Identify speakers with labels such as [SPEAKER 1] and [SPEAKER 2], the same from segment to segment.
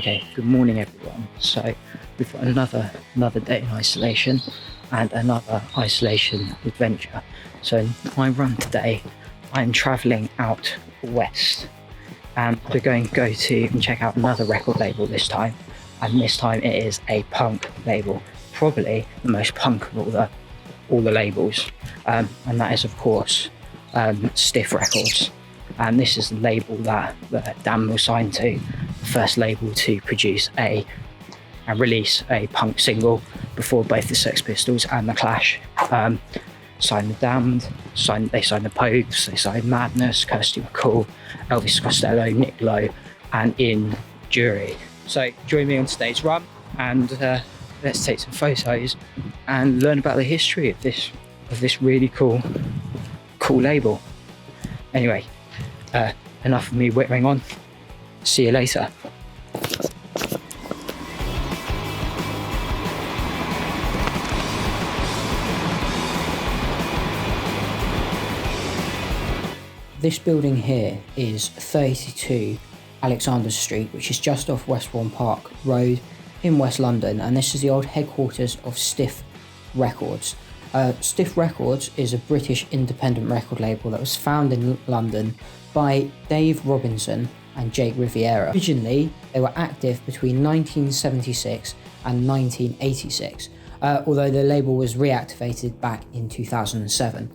[SPEAKER 1] Okay, good morning everyone. So we've got another day in isolation and another isolation adventure. So in my run today, I'm travelling out west and we're going to go to and check out another record label this time. And this time it is a punk label, probably the most punk of all the labels. And that is of course Stiff Records. And this is the label that Dan will sign to, the first label to produce and release a punk single before both the Sex Pistols and the Clash. Signed the Damned, they signed the Pogues, they signed Madness, Kirsty MacColl, Elvis Costello, Nick Lowe, and Ian Dury. So join me on today's run and let's take some photos and learn about the history of this really cool label. Anyway, enough of me whittering on. See you later. This building here is 32 Alexander Street, which is just off Westbourne Park Road in West London, and this is the old headquarters of Stiff Records. Stiff Records is a British independent record label that was founded in London by Dave Robinson and Jake Riviera. Originally, they were active between 1976 and 1986, although the label was reactivated back in 2007.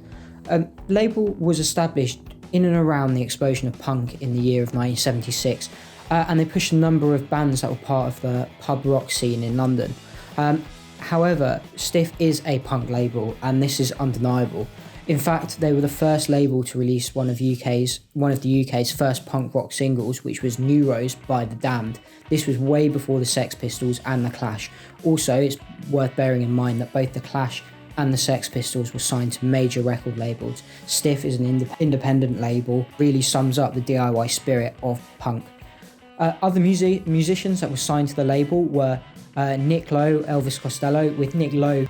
[SPEAKER 1] The label was established in and around the explosion of punk in the year of 1976, and they pushed a number of bands that were part of the pub rock scene in London. However, Stiff is a punk label, and this is undeniable. In fact, they were the first label to release one of the UK's first punk rock singles, which was New Rose by The Damned. This was way before the Sex Pistols and the Clash. Also, it's worth bearing in mind that both the Clash and the Sex Pistols were signed to major record labels. Stiff is an independent label, really sums up the DIY spirit of punk. Other musicians that were signed to the label were Nick Lowe, Elvis Costello, with Nick Lowe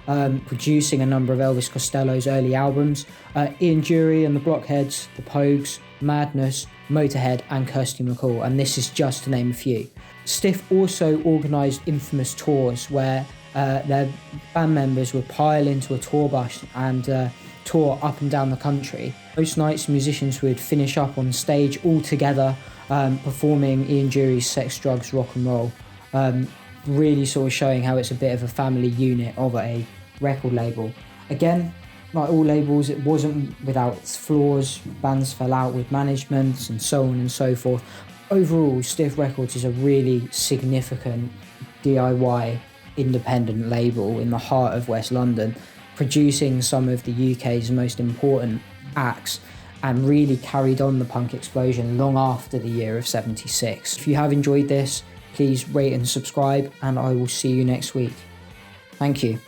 [SPEAKER 1] producing a number of Elvis Costello's early albums, Ian Dury and the Blockheads, the Pogues, Madness, Motorhead and Kirsty MacColl, and this is just to name a few. Stiff also organised infamous tours where their band members would pile into a tour bus and tour up and down the country. Most nights musicians would finish up on stage all together, performing Ian Dury's Sex, Drugs, Rock and Roll. Really sort of showing how it's a bit of a family unit of a record label. Again, like all labels, it wasn't without its flaws. Bands fell out with management and so on and so forth. Overall, Stiff Records is a really significant DIY independent label in the heart of West London, producing some of the UK's most important acts and really carried on the punk explosion long after the year of 76. If you have enjoyed this, please rate and subscribe, and I will see you next week. Thank you.